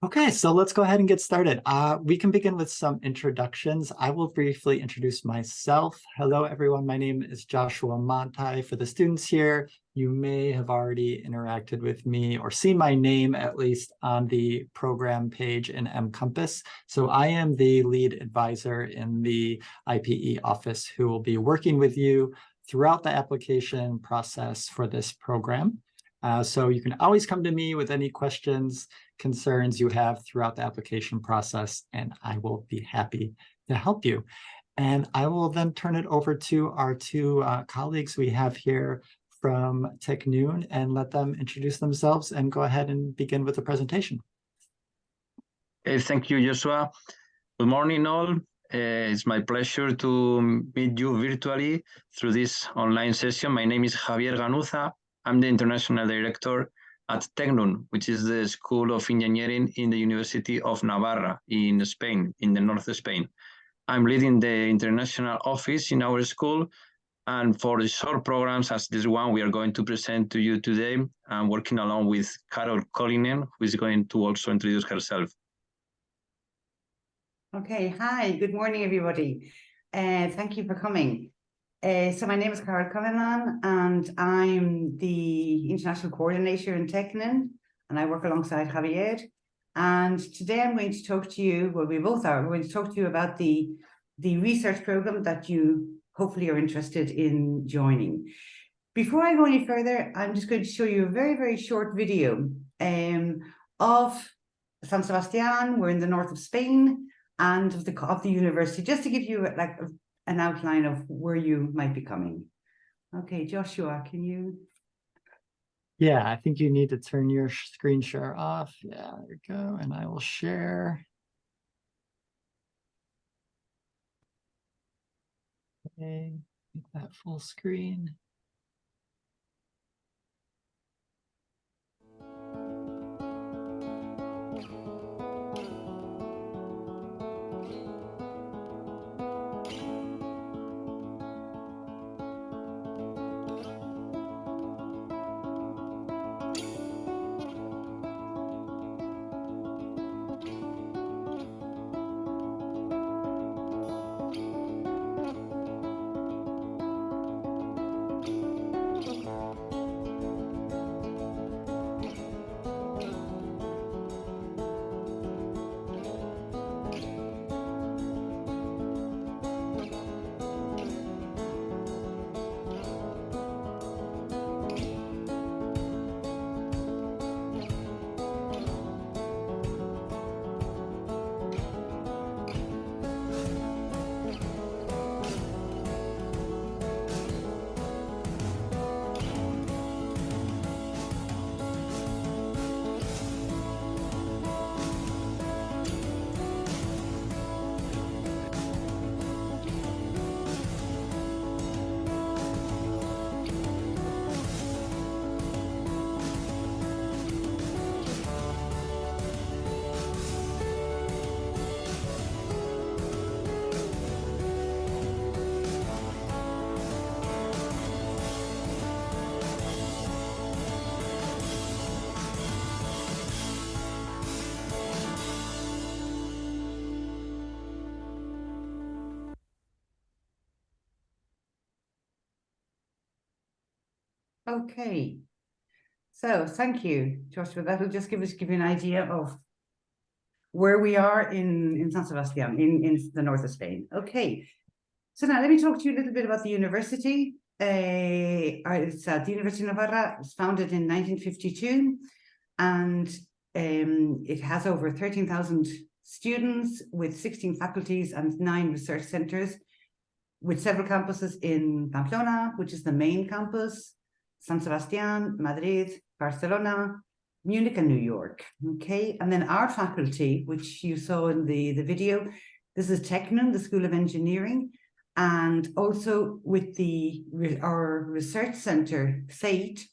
Okay, so let's go ahead and get started. We can begin with some introductions. I will briefly introduce myself. Hello, everyone. My name is Joshua Montai. For the students here, you may have already interacted with me or seen my name, at least, on the program page in mCompass. So I am the lead advisor in the IPE office who will be working with you throughout the application process for this program. So you can always come to me with any questions, concerns you have throughout the application process, and I will be happy to help you. And I will then turn it over to our two colleagues we have here from Tecnun and let them introduce themselves and go ahead and begin with the presentation. Thank you, Joshua. Good morning, all. It's my pleasure to meet you virtually through this online session. My name is Javier Ganuza. I'm the International Director at Tecnun, which is the School of Engineering in the University of Navarra in Spain, in the north of Spain. I'm leading the international office in our school, and for the short programs as this one we are going to present to you today, I'm working along with Carol Collinen, who is going to also introduce herself. Okay, hi, good morning, everybody. Thank you for coming. So my name is Carol Cullinan, and I'm the International Coordinator in Tecnun, and I work alongside Javier. And today I'm going to talk to you, well, we both are, we're going to talk to you about the research program that you hopefully are interested in joining. Before I go any further, I'm just going to show you a very, very short video of San Sebastian. We're in the north of Spain, and of the university, just to give you like an outline of where you might be coming. Okay, Joshua, can you? Yeah, I think you need to turn your screen share off. Yeah, there you go. And I will share. Okay, make that full screen. Okay, so thank you, Joshua. That will just give you an idea of where we are in San Sebastian, in the north of Spain. Okay, so now let me talk to you a little bit about the university. It's the University of Navarra. It was founded in 1952, and it has over 13,000 students with 16 faculties and 9 research centers, with several campuses in Pamplona, which is the main campus, San Sebastian, Madrid, Barcelona, Munich, and New York. Okay, and then our faculty, which you saw in the video, this is Tecnun, the School of Engineering, and also with our research center, SAIT,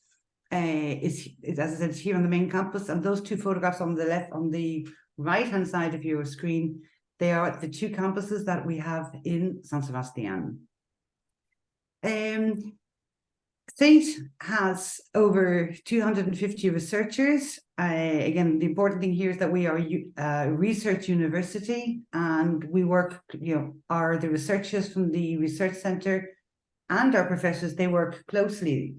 is as I said, here on the main campus. And those two photographs on the left, on the right-hand side of your screen, they are the two campuses that we have in San Sebastian. SAIT has over 250 researchers. Again, the important thing here is that we are a research university, and we work, are the researchers from the research center and our professors, they work closely.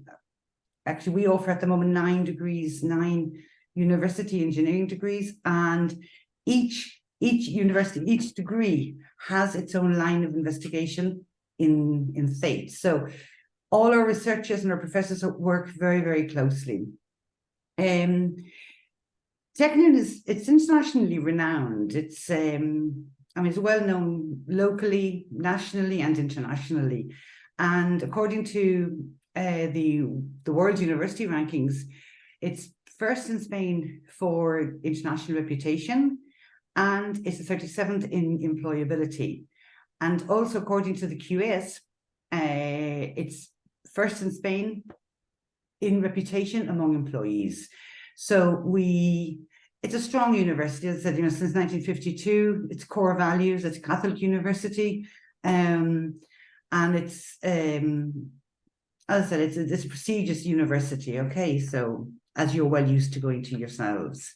Actually, we offer at the moment 9 university engineering degrees, and each university, each degree has its own line of investigation in SAIT. So all our researchers and our professors work very, very closely. Tecnun it's internationally renowned. It's it's well known locally, nationally, and internationally. And according to the World University Rankings, it's first in Spain for international reputation, and it's the 37th in employability. And also according to the QS, it's first in Spain in reputation among employees. So it's a strong university. As I said, since 1952, its core values, it's a Catholic university. And it's, as I said, it's a prestigious university. Okay, so as you're well used to going to yourselves.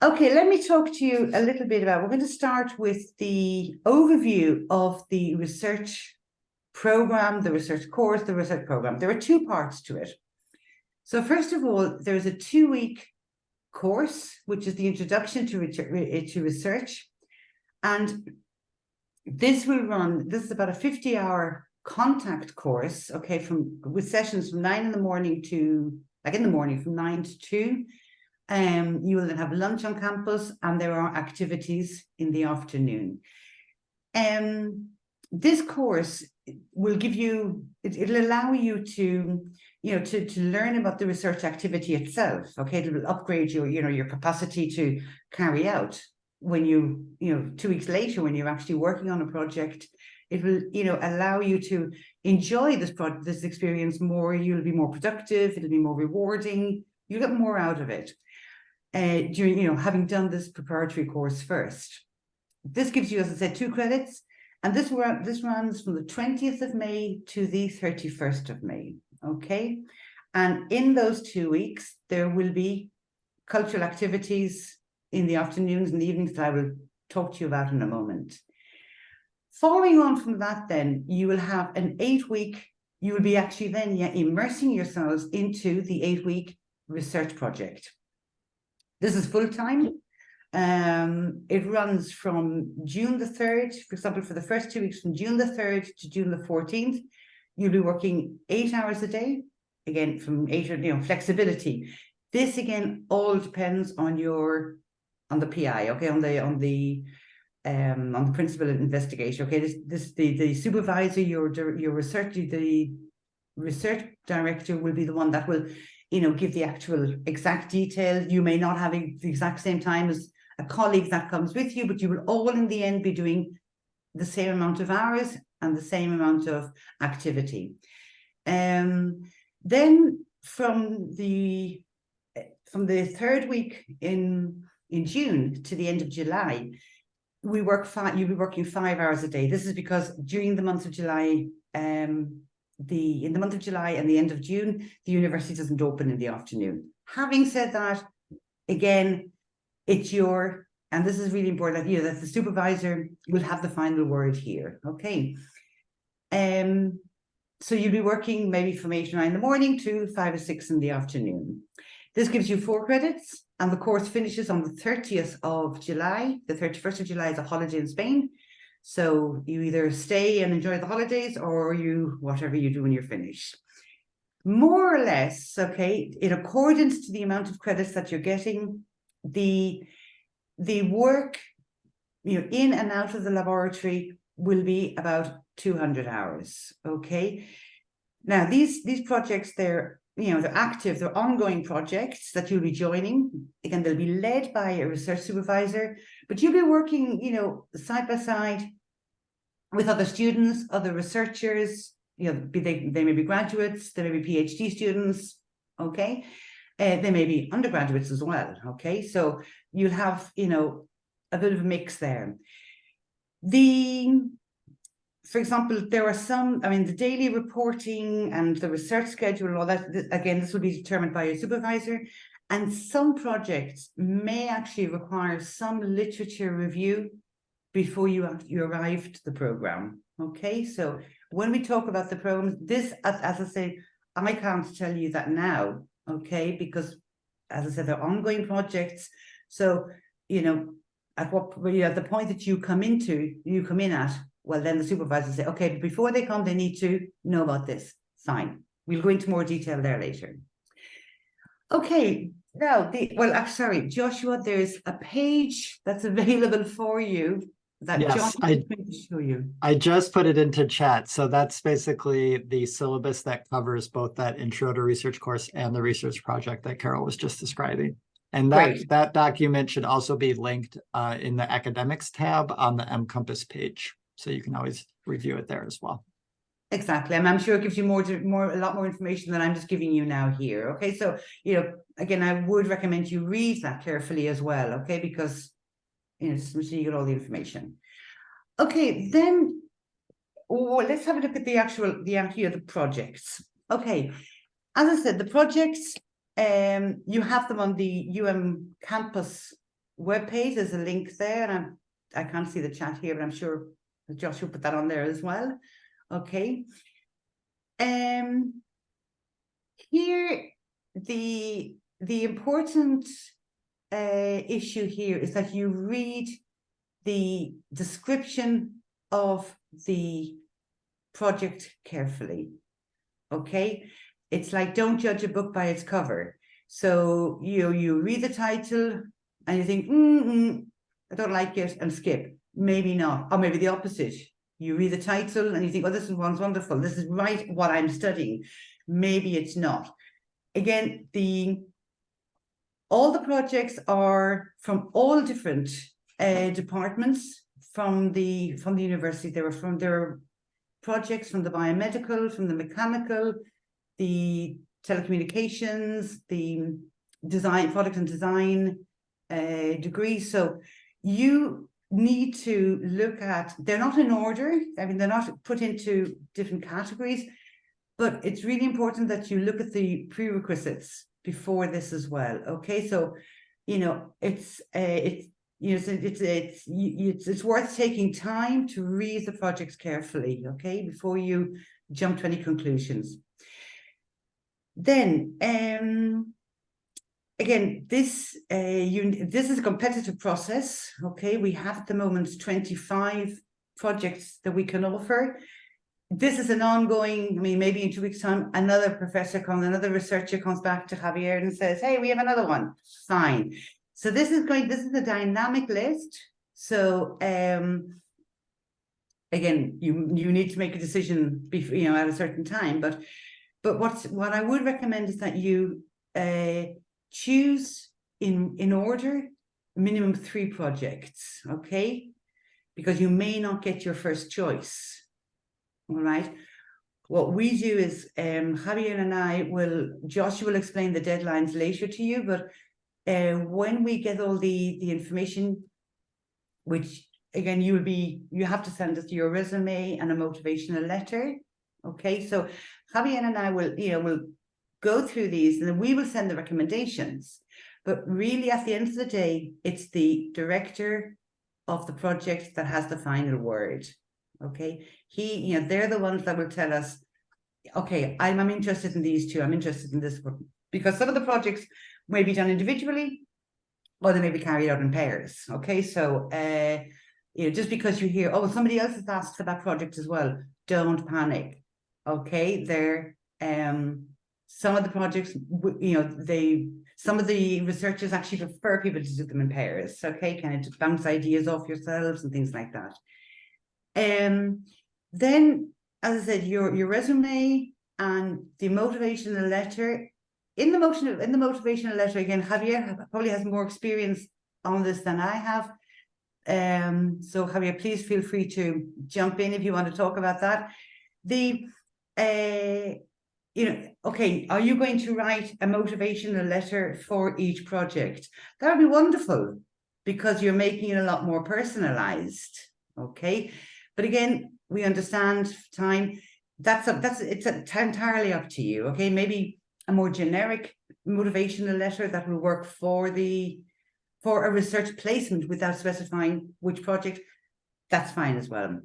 Okay, let me talk to you a little bit about, we're going to start with the overview of the research program, the research course, the research program. There are two parts to it. So first of all, there's a 2-week course, which is the introduction to research. And this is about a 50-hour contact course, okay, with sessions from 9 in the morning to, from 9 to 2. You will then have lunch on campus, and there are activities in the afternoon. This course will give you, it'll allow you to, to learn about the research activity itself. Okay, it will upgrade your capacity to carry out when 2 weeks later, when you're actually working on a project. It will, allow you to enjoy this experience more. You'll be more productive. It'll be more rewarding. You'll get more out of it during, having done this preparatory course first. This gives you, as I said, 2 credits. And this runs from the 20th of May to the 31st of May, okay? And in those 2 weeks, there will be cultural activities in the afternoons and the evenings that I will talk to you about in a moment. Following on from that, then, you will have an 8-week, you will be actually then immersing yourselves into the 8-week research project. This is full-time. It runs from June the 3rd, for example, for the first 2 weeks, from June the 3rd to June the 14th, you'll be working 8 hours a day, again, from 8, flexibility. This, again, all depends on the PI, okay, on the principal investigator, okay. The supervisor, your research, the research director will be the one that will, give the actual exact details. You may not have the exact same time as a colleague that comes with you, but you will all in the end be doing the same amount of hours and the same amount of activity. Then from the 3rd week in June to the end of July, you'll be working 5 hours a day. This is because during the month of July, in the month of July and the end of June, the university doesn't open in the afternoon. Having said that, again, it's and this is really important, that the supervisor will have the final word here, okay? So you'll be working maybe from 8 or 9 in the morning to 5 or 6 in the afternoon. This gives you 4 credits, and the course finishes on the 30th of July. The 31st of July is a holiday in Spain. So you either stay and enjoy the holidays, or whatever you do when you're finished. More or less, okay, in accordance to the amount of credits that you're getting, the work, in and out of the laboratory will be about 200 hours, okay? Now, these projects, they're active, they're ongoing projects that you'll be joining. Again, they'll be led by a research supervisor, but you'll be working, side by side with other students, other researchers, they may be graduates, they may be PhD students, okay? They may be undergraduates as well, okay? So you'll have, a bit of a mix there. for example, there are some, I mean, the daily reporting and the research schedule and all that, again, this will be determined by your supervisor. And some projects may actually require some literature review before you arrive to the program. Okay, so when we talk about the programs, this, as I say, I can't tell you that now, okay, because as I said, they're ongoing projects. So, you know, at the point that you come in at, well, then the supervisor say, okay, but before they come, they need to know about this. Fine. We'll go into more detail there later. Okay, now, sorry, Joshua, there's a page that's available for you that Yes, Joshua is going to show you. I just put it into chat. So that's basically the syllabus that covers both that intro to research course and the research project that Carol was just describing. And that document should also be linked in the academics tab on the mCompass page. So you can always review it there as well. Exactly, and I'm sure it gives you a lot more information than I'm just giving you now here. Okay, so again, I would recommend you read that carefully as well. Okay, because just make sure you get all the information. Okay, then let's have a look at the projects. Okay, as I said, the projects you have them on the UM campus webpage. There's a link there, and I can't see the chat here, but I'm sure Josh will put that on there as well. Okay. Here, the important issue here is that you read the description of the project carefully. Okay, it's like, don't judge a book by its cover. So you read the title and you think, I don't like it, and skip. Maybe not, or maybe the opposite. You read the title and you think, oh, this one's wonderful. This is right what I'm studying. Maybe it's not. Again, all the projects are from all different departments from the university. There are projects from the biomedical, from the mechanical, the telecommunications, the design, product and design degrees. So you need to look at, they're not in order. I mean, they're not put into different categories, but it's really important that you look at the prerequisites before this as well. Okay, so it's worth taking time to read the projects carefully, okay, before you jump to any conclusions. Then again, this is a competitive process. Okay, we have at the moment 25 projects that we can offer. This is an ongoing, I mean, maybe in 2 weeks' time, another researcher comes back to Javier and says, hey, we have another one. Fine. So this is a dynamic list. So again, you need to make a decision at a certain time. But what I would recommend is that you choose in order minimum 3 projects, okay? Because you may not get your first choice. All right. What we do is Javier and Josh will explain the deadlines later to you, but when we get all the information, which again you have to send us your resume and a motivational letter. Okay, so Javier and I will go through these, and then we will send the recommendations. But really, at the end of the day, it's the director of the project that has the final word. Okay, they're the ones that will tell us, okay, I'm interested in these two, I'm interested in this one, because some of the projects may be done individually, or they may be carried out in pairs. Okay, so just because you hear, oh, somebody else has asked for that project as well, don't panic. Okay, some of the projects, some of the researchers actually prefer people to do them in pairs. Okay, kind of to bounce ideas off yourselves and things like that. Then, as I said, your resume and the motivational letter. In the motivational letter, again, Javier probably has more experience on this than I have. So Javier, please feel free to jump in if you want to talk about that. Okay, are you going to write a motivational letter for each project? That would be wonderful, because you're making it a lot more personalized. Okay, but again, we understand time. It's entirely up to you. Okay, maybe a more generic motivational letter that will work for a research placement without specifying which project. That's fine as well.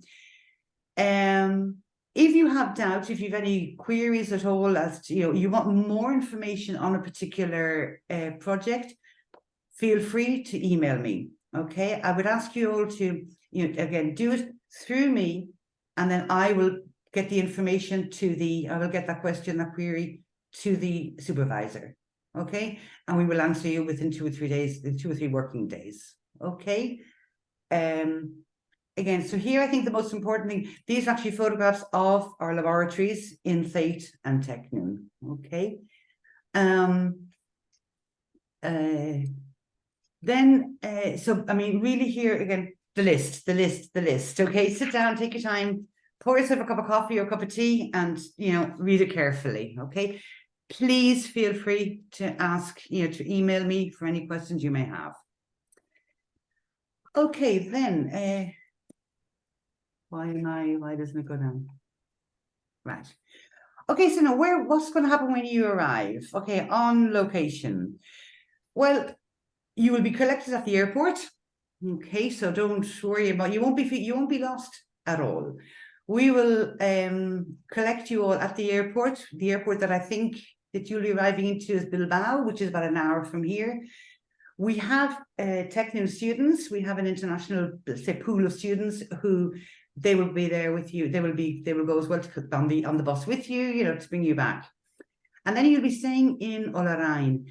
If you have doubts, if you have any queries at all as to, you want more information on a particular project, feel free to email me. Okay, I would ask you all to, again, do it through me, and then I will get the information I will get that query to the supervisor. Okay, and we will answer you within 2 or 3 days, 2 or 3 working days. Okay. Again, so here I think the most important thing, these are actually photographs of our laboratories in Fate and Tecnun. Okay. So I mean, really here again, the list. Okay, sit down, take your time, pour yourself a cup of coffee or a cup of tea, and read it carefully. Okay. Please feel free to ask, to email me for any questions you may have. Okay, then why doesn't it go down? Right. Okay, so now what's going to happen when you arrive? Okay, on location. Well, you will be collected at the airport. Okay, so don't worry about, you won't be lost at all. We will collect you all at the airport that I think that you'll be arriving into is Bilbao, which is about an hour from here. We have Tecnun students. We have an international, say, pool of students who they will be there with you. They will go as well on the bus with you, to bring you back. And then you'll be staying in Olarain.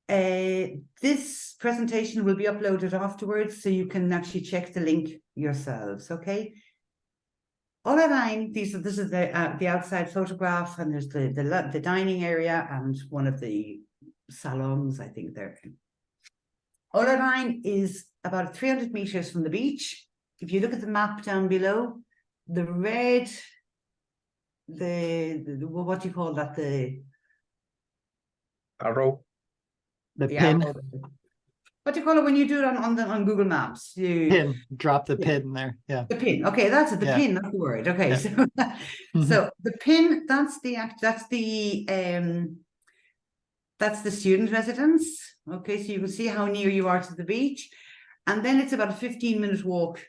This presentation will be uploaded afterwards, so you can actually check the link yourselves. Okay. Olarain, this is the outside photograph, and there's the dining area and one of the salons, I think there. Olarain is about 300 meters from the beach. If you look at the map down below, the red, what do you call that? The arrow. The pin. Arrow. What do you call it when you do it on Google Maps? Pin. Drop the pin there. Yeah. The pin. Okay, that's it. The pin. That's the word. Okay, yeah. So the pin. That's the student residence. Okay, so you can see how near you are to the beach, and then it's about a 15-minute walk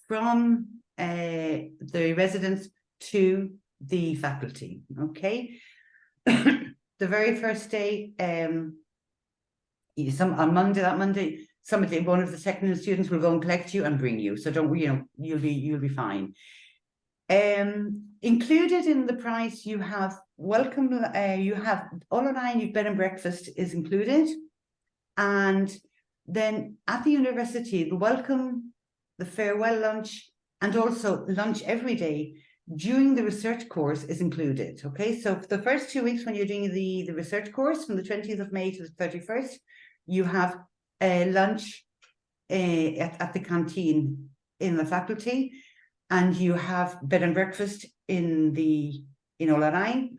from the residence to the faculty. Okay. The very first day, on Monday, one of the Tecnun students will go and collect you and bring you. So don't, you'll be fine. Included in the price, you have welcome. You have Olarain. Your bed and breakfast is included, and then at the university, the welcome, the farewell lunch, and also lunch every day during the research course is included. Okay, so for the first 2 weeks when you're doing the research course, from the 20th of May to the 31st, you have lunch at the canteen in the faculty, and you have bed and breakfast in Olarain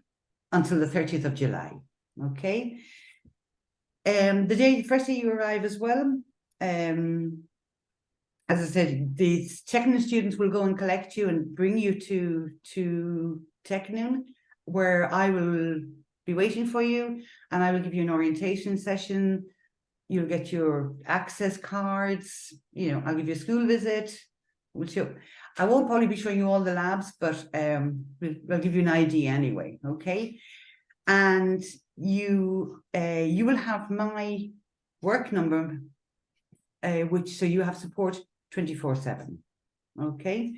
until the 30th of July. Okay. The first day you arrive as well, as I said, the Tecnun students will go and collect you and bring you to Tecnun, where I will be waiting for you, and I will give you an orientation session. You'll get your access cards. I'll give you a school visit. I won't probably be showing you all the labs, but we'll give you an idea anyway. Okay, and you will have my work number, so you have support 24/7. Okay,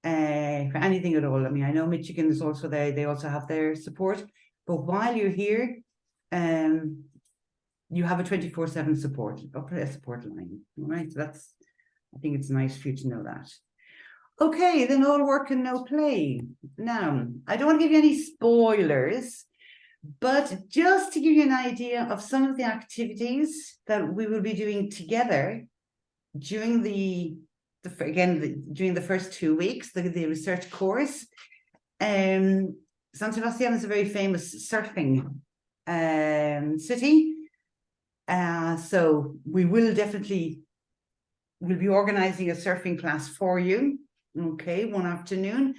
for anything at all. I mean, I know Michigan is also there. They also have their support, but while you're here, you have a 24/7 support line. All right, so I think it's nice for you to know that. Okay, then all work and no play. Now, I don't want to give you any spoilers, but just to give you an idea of some of the activities that we will be doing together during during the first 2 weeks, the research course. San Sebastian is a very famous surfing city. So we'll be organizing a surfing class for you. okay, one afternoon.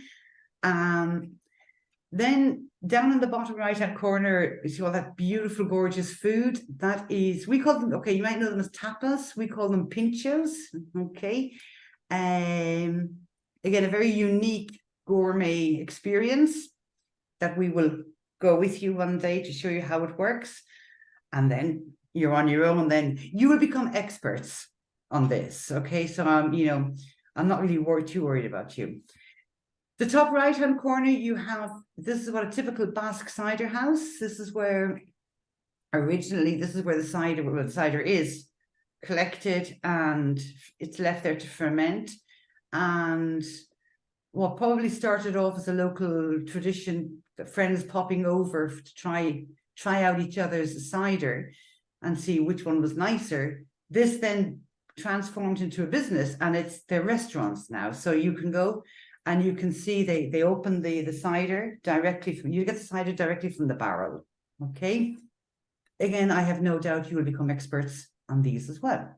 Then down in the bottom right-hand corner, you see all that beautiful, gorgeous food. That is, we call them, okay, you might know them as tapas. We call them pinchos, okay. Again, a very unique gourmet experience that we will go with you one day to show you how it works. And then you're on your own, then you will become experts on this, okay. So you know, I'm not really too worried about you. The top right-hand corner, you have, this is what a typical Basque cider house. This is where originally, this is where the cider is collected and it's left there to ferment. And what probably started off as a local tradition, friends popping over to try out each other's cider and see which one was nicer. This then transformed into a business, and they're restaurants now. So you can go and you can see they open the cider directly from, you get the cider directly from the barrel, okay? Again, I have no doubt you will become experts on these as well.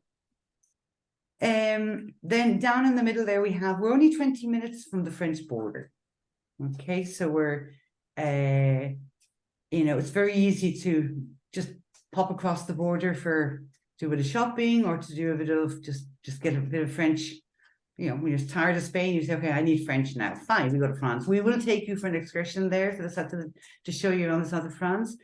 Then down in the middle there we're only 20 minutes from the French border, okay? So we're, you know, it's very easy to just pop across the border to do a bit of shopping or to do a bit of, just get a bit of French. You know, when you're tired of Spain, you say, okay, I need French now. Fine, we go to France. We will take you for an excursion there for the south to show you around the south of France.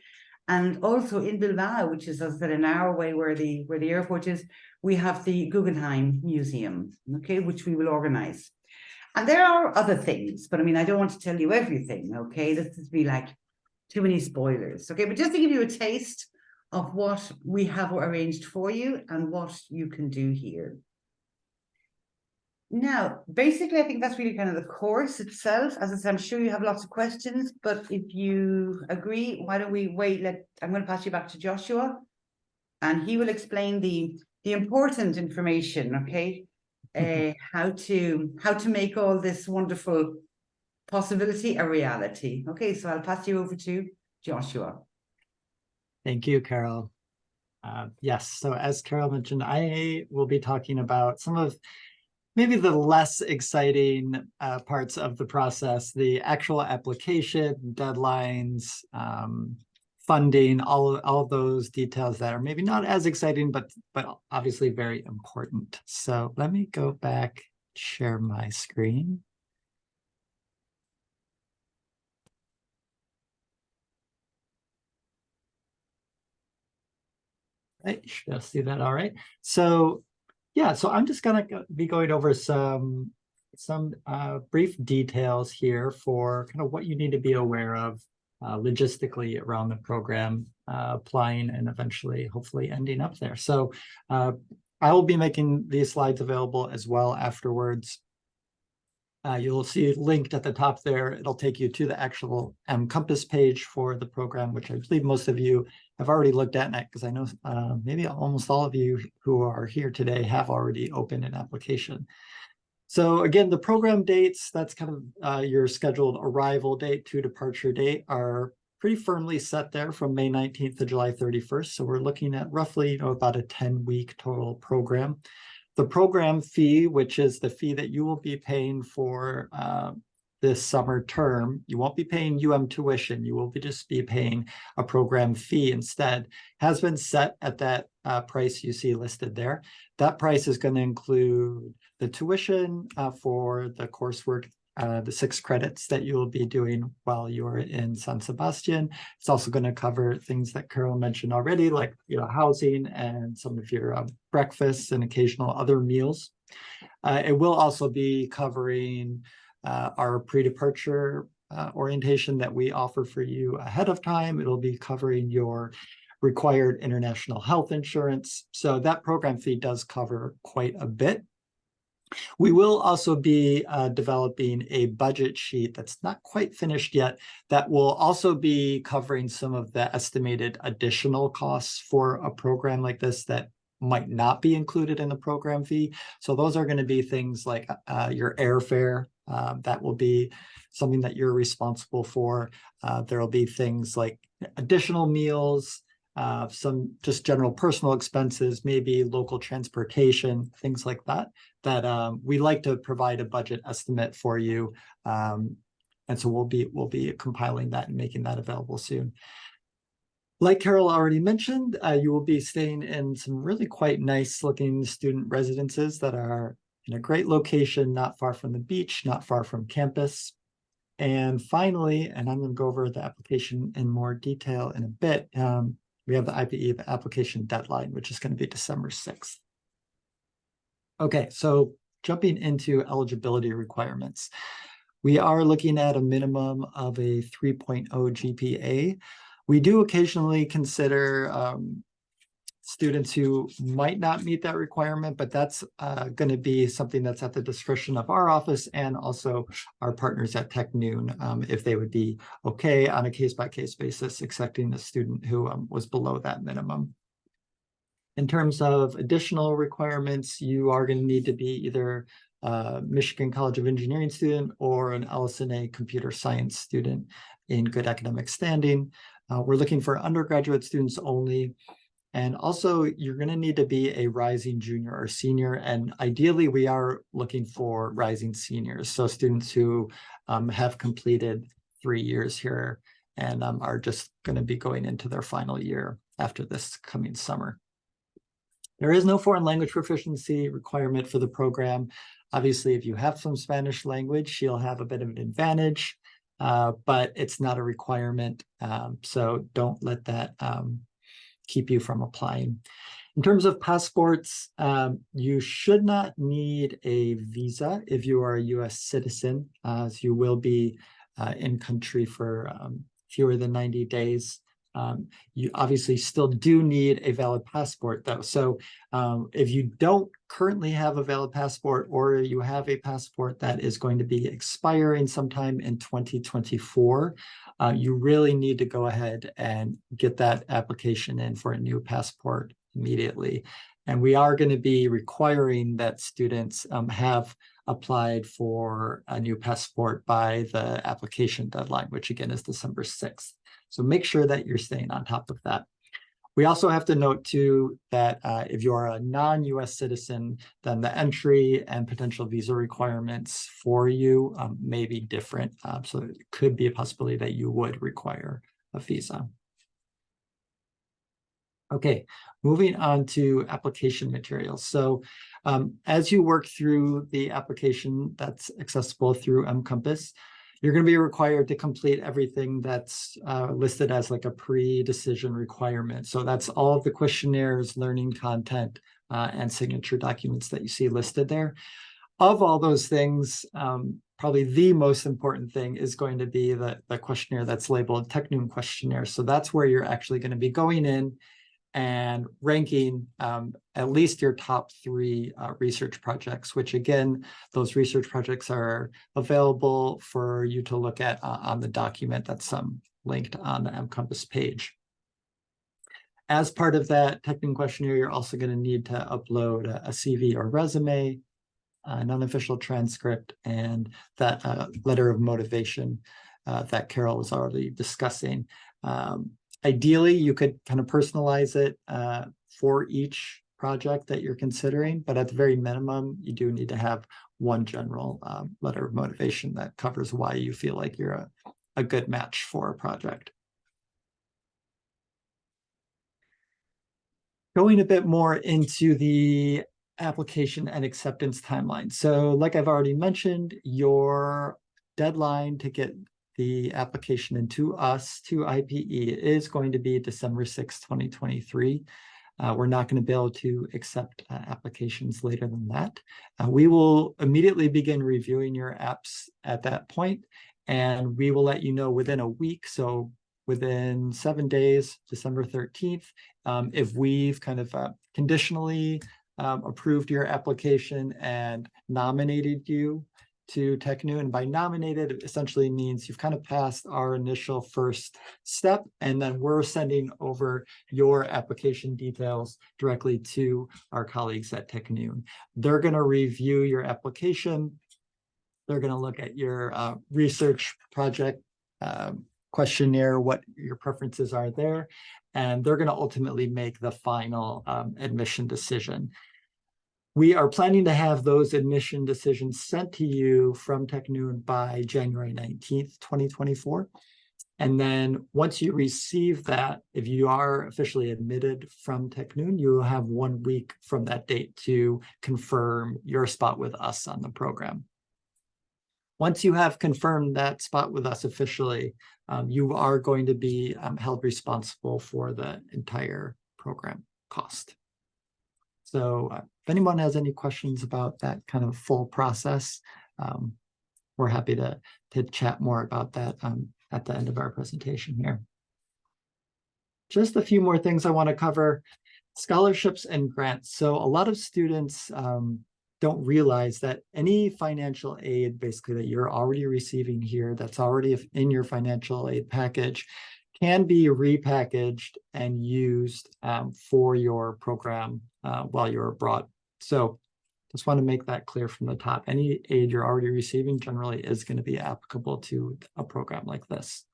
And also in Bilbao, which is, as I said, an hour away where the airport is, we have the Guggenheim Museum, okay, which we will organize. And there are other things, but I mean, I don't want to tell you everything, okay? This would be like too many spoilers, okay? But just to give you a taste of what we have arranged for you and what you can do here. Now, basically, I think that's really kind of the course itself. As I said, I'm sure you have lots of questions, but if you agree, why don't we wait? I'm going to pass you back to Joshua, and he will explain the important information, okay? How to make all this wonderful possibility a reality. Okay, so I'll pass you over to Joshua. Thank you, Carol. Yes, so as Carol mentioned, I will be talking about some of maybe the less exciting parts of the process, the actual application, deadlines, funding, all of those details that are maybe not as exciting, but obviously very important. So let me go back, share my screen. Right, you should see that all right. So yeah, so I'm just gonna be going over some brief details here for kind of what you need to be aware of logistically around the program, applying and eventually hopefully ending up there. So I will be making these slides available as well afterwards. You'll see linked at the top there. It'll take you to the actual Compass page for the program, which I believe most of you have already looked at, because I know maybe almost all of you who are here today have already opened an application. So again, the program dates, that's kind of your scheduled arrival date to departure date, are pretty firmly set there from May 19th to July 31st. So we're looking at roughly, about a 10-week total program. The program fee, which is the fee that you will be paying for this summer term, you won't be paying UM tuition, you will just be paying a program fee instead, has been set at that price you see listed there. That price is going to include the tuition for the coursework, the 6 credits that you will be doing while you're in San Sebastian. It's also going to cover things that Carol mentioned already, like housing and some of your breakfasts and occasional other meals. It will also be covering our pre-departure orientation that we offer for you ahead of time. It'll be covering your required international health insurance. So that program fee does cover quite a bit. We will also be developing a budget sheet that's not quite finished yet that will also be covering some of the estimated additional costs for a program like this that might not be included in the program fee. So those are going to be things like your airfare. That will be something that you're responsible for. There will be things like additional meals, some just general personal expenses, maybe local transportation, things like that, we like to provide a budget estimate for you. And so we'll be compiling that and making that available soon. Like Carol already mentioned, you will be staying in some really quite nice looking student residences that are in a great location, not far from the beach, not far from campus. And finally, and I'm going to go over the application in more detail in a bit, we have the IPE application deadline, which is going to be December 6th. Okay, so jumping into eligibility requirements. We are looking at a minimum of a 3.0 GPA. We do occasionally consider students who might not meet that requirement, but that's going to be something that's at the discretion of our office and also our partners at Tecnun, if they would be okay on a case-by-case basis accepting a student who was below that minimum. In terms of additional requirements, you are going to need to be either a Michigan College of Engineering student or an LSNA computer science student in good academic standing. We're looking for undergraduate students only. And also, you're going to need to be a rising junior or senior. And ideally, we are looking for rising seniors. So students who have completed 3 years here and are just going to be going into their final year after this coming summer. There is no foreign language proficiency requirement for the program. Obviously, if you have some Spanish language, you'll have a bit of an advantage, but it's not a requirement. So don't let that keep you from applying. In terms of passports, you should not need a visa if you are a US citizen, as you will be in country for fewer than 90 days. You obviously still do need a valid passport though. So if you don't currently have a valid passport or you have a passport that is going to be expiring sometime in 2024, you really need to go ahead and get that application in for a new passport immediately. And we are going to be requiring that students have applied for a new passport by the application deadline, which again is December 6th. So make sure that you're staying on top of that. We also have to note too that if you're a non-US citizen, then the entry and potential visa requirements for you may be different. So it could be a possibility that you would require a visa. Okay, moving on to application materials. So as you work through the application that's accessible through mCompass, you're going to be required to complete everything that's listed as like a pre-decision requirement. So that's all of the questionnaires, learning content, and signature documents that you see listed there. Of all those things, probably the most important thing is going to be the questionnaire that's labeled Tecnun questionnaire. So that's where you're actually going to be going in and ranking at least your top 3 research projects, which again, those research projects are available for you to look at on the document that's linked on the mCompass page. As part of that Tecnun questionnaire, you're also going to need to upload a CV or resume, an unofficial transcript, and that letter of motivation that Carol was already discussing. Ideally, you could kind of personalize it for each project that you're considering, but at the very minimum, you do need to have one general letter of motivation that covers why you feel like you're a good match for a project. Going a bit more into the application and acceptance timeline. So like I've already mentioned, your deadline to get the application into us, to IPE, is going to be December 6, 2023. We're not going to be able to accept applications later than that. We will immediately begin reviewing your apps at that point, and we will let you know within a week, so within 7 days, December 13th, if we've kind of conditionally approved your application and nominated you to Tecnun. And by nominated, it essentially means you've kind of passed our initial first step, and then we're sending over your application details directly to our colleagues at Tecnun. They're going to review your application. They're going to look at your research project questionnaire, what your preferences are there, and they're going to ultimately make the final admission decision. We are planning to have those admission decisions sent to you from Tecnun by January 19th, 2024. And then once you receive that, if you are officially admitted from Tecnun, you will have 1 week from that date to confirm your spot with us on the program. Once you have confirmed that spot with us officially, you are going to be held responsible for the entire program cost. So if anyone has any questions about that kind of full process, we're happy to chat more about that at the end of our presentation here. Just a few more things I want to cover. Scholarships and grants. So a lot of students don't realize that any financial aid basically that you're already receiving here, that's already in your financial aid package, can be repackaged and used for your program while you're abroad. So just want to make that clear from the top. Any aid you're already receiving generally is going to be applicable to a program like this.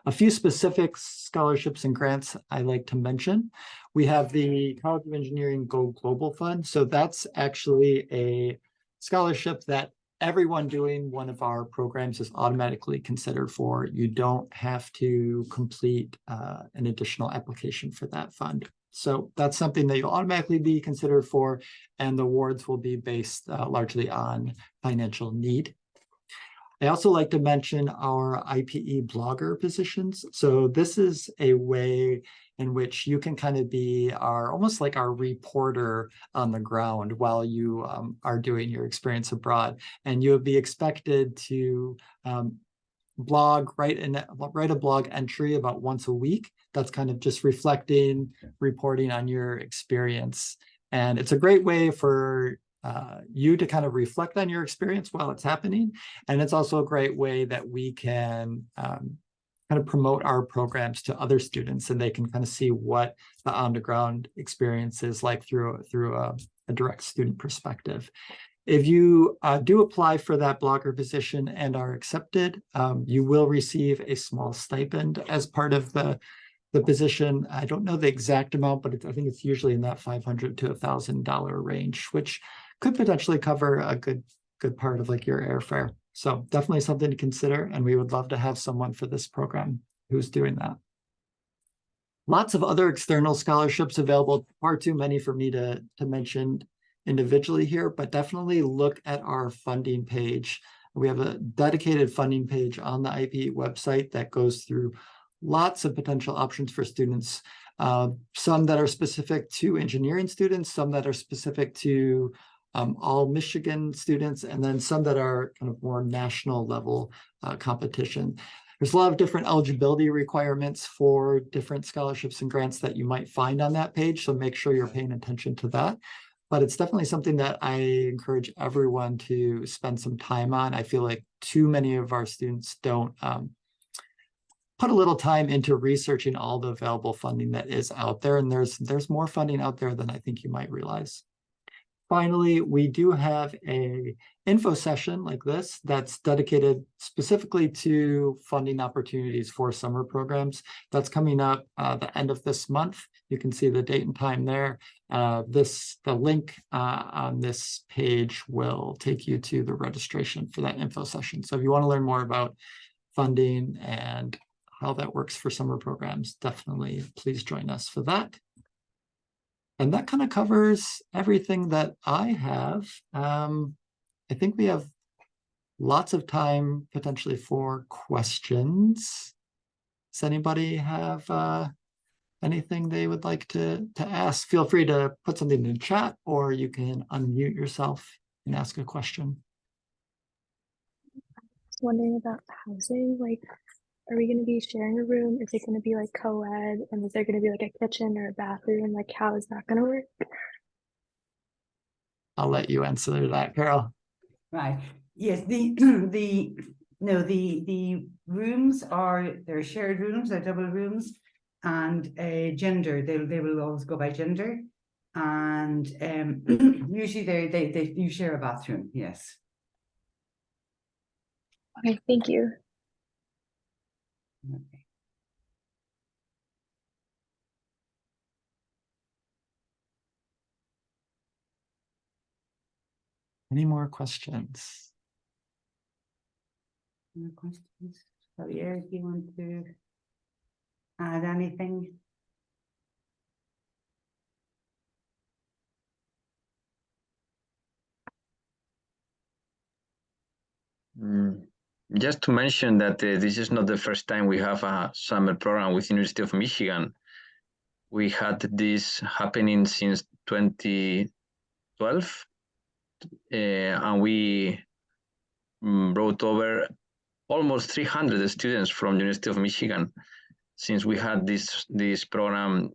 A few specific scholarships and grants I like to mention. We have the College of Engineering Go Global Fund. So that's actually a scholarship that everyone doing one of our programs is automatically considered for. You don't have to complete an additional application for that fund. So that's something that you'll automatically be considered for, and the awards will be based largely on financial need. I also like to mention our IPE blogger positions. So this is a way in which you can kind of be almost like our reporter on the ground while you are doing your experience abroad. And you'll be expected to write a blog entry about once a week. That's kind of just reporting on your experience. And it's a great way for you to kind of reflect on your experience while it's happening. And it's also a great way that we can kind of promote our programs to other students, and they can kind of see what the on-the-ground experience is like through a direct student perspective. If you do apply for that blogger position and are accepted, you will receive a small stipend as part of the position. I don't know the exact amount, but I think it's usually in that $500 to $1,000 range, which could potentially cover a good part of like your airfare. So definitely something to consider, and we would love to have someone for this program who's doing that. Lots of other external scholarships available, far too many for me to mention individually here, but definitely look at our funding page. We have a dedicated funding page on the IPE website that goes through lots of potential options for students, some that are specific to engineering students, some that are specific to all Michigan students, and then some that are kind of more national level competition. There's a lot of different eligibility requirements for different scholarships and grants that you might find on that page, so make sure you're paying attention to that. But it's definitely something that I encourage everyone to spend some time on. I feel like too many of our students don't put a little time into researching all the available funding that is out there, and there's more funding out there than I think you might realize. Finally, we do have a info session like this that's dedicated specifically to funding opportunities for summer programs. That's coming up the end of this month. You can see the date and time there. The link on this page will take you to the registration for that info session. So if you want to learn more about funding and how that works for summer programs, definitely please join us for that. And that kind of covers everything that I have. I think we have lots of time potentially for questions. Does anybody have anything they would like to ask? Feel free to put something in the chat, or you can unmute yourself and ask a question. I was wondering about housing, like, are we going to be sharing a room? Is it going to be like co-ed? And is there going to be like a kitchen or a bathroom? Like, how is that going to work? I'll let you answer that, Carol. Right. Yes, the rooms they're shared rooms, they're double rooms, and gender, they will always go by gender. And usually they do share a bathroom, yes. Okay, thank you. Okay. Any more questions? More questions? Javier, do you want to add anything? Just to mention that this is not the first time we have a summer program with University of Michigan. We had this happening since 2012, and we brought over almost 300 students from University of Michigan, since we had this program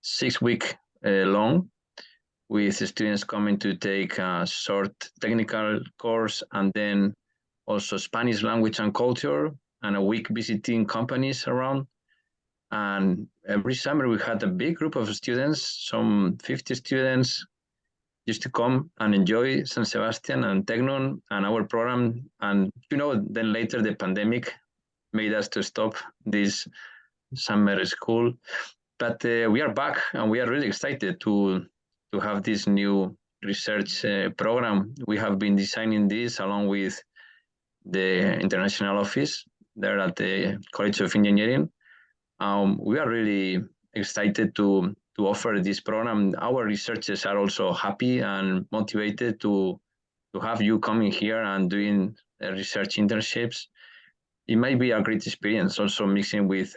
6 week long, with students coming to take a short technical course, and then also Spanish language and culture, and a week visiting companies around. And every summer we had a big group of students, some 50 students, used to come and enjoy San Sebastian and Tecnun and our program. And then later the pandemic made us to stop this summer school. But we are back, and we are really excited to have this new research program. We have been designing this along with the international office there at the College of Engineering. We are really excited to offer this program. Our researchers are also happy and motivated to have you coming here and doing research internships. It might be a great experience, also mixing with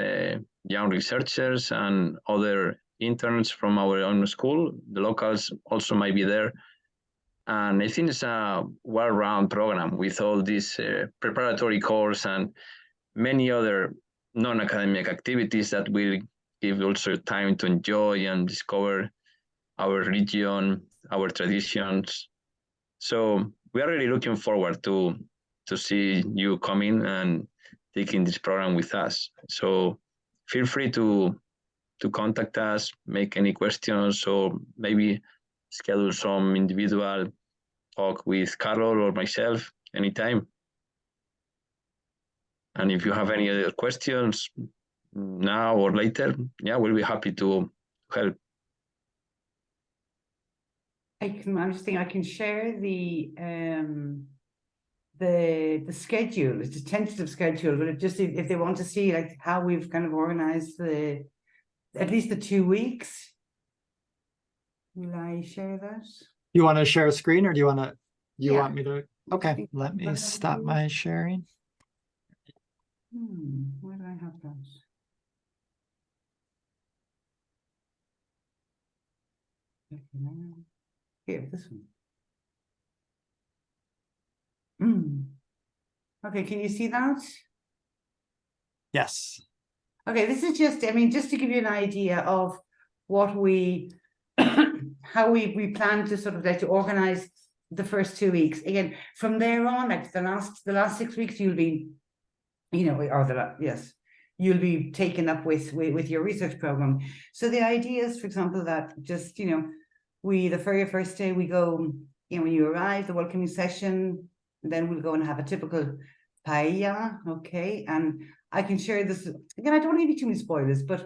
young researchers and other interns from our own school. The locals also might be there. And I think it's a well-rounded program with all this preparatory course and many other non-academic activities that will give also time to enjoy and discover our region, our traditions. So we are really looking forward to see you coming and taking this program with us. So feel free to contact us, make any questions, or maybe schedule some individual talk with Carol or myself anytime. And if you have any other questions now or later, we'll be happy to help. I'm just thinking I can share the schedule. It's a tentative schedule, but if they want to see like how we've kind of organized at least the 2 weeks. Will I share that? You want to share a screen, or do you want to? Want me to? Okay, let me stop my sharing. Where do I have that? Here, this one. Okay, can you see that? Yes. Okay, this is just, just to give you an idea of what how we plan to sort of like to organize the first 2 weeks. Again, from there on, like the last 6 weeks, you'll be, you'll be taken up with your research program. So the idea is, for example, that just, the very first day we go, when you arrive, the welcoming session, then we'll go and have a typical paella, okay? And I can share this, again, I don't want to give you too many spoilers, but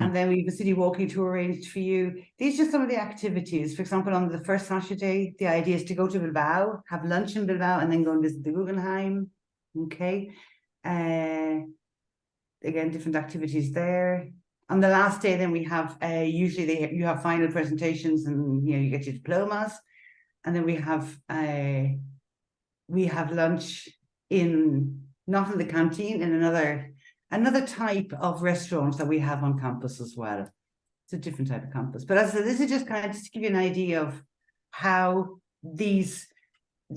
and then we have a city walking tour arranged for you. These are just some of the activities. For example, on the first Saturday, the idea is to go to Bilbao, have lunch in Bilbao, and then go and visit the Guggenheim, okay? Again, different activities there. On the last day, then we have, usually you have final presentations and, you get your diplomas. And then we have lunch not in the canteen, in another type of restaurant that we have on campus as well. It's a different type of campus. But as I said, this is just kind of just to give you an idea of how these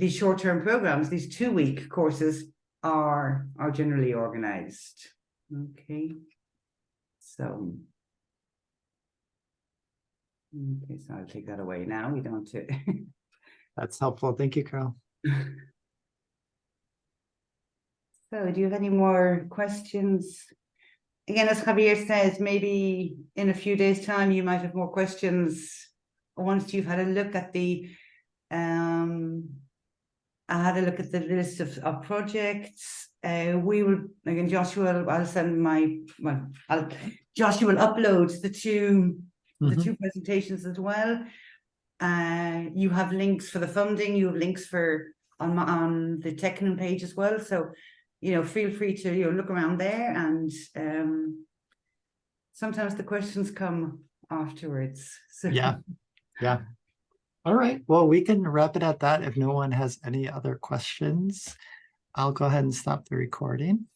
short-term programs, these 2 week courses are generally organized. Okay. So I'll take that away now. We don't do That's helpful. Thank you, Carol. So do you have any more questions? Again, as Javier says, maybe in a few days' time, you might have more questions once you've had a look at the list of projects. We will, again, Joshua, Joshua will upload the two presentations as well. You have links for the funding, you have links for on the Tecnun page as well. So, feel free to look around there, and sometimes the questions come afterwards. So. Yeah. All right. Well, we can wrap it at that. If no one has any other questions, I'll go ahead and stop the recording.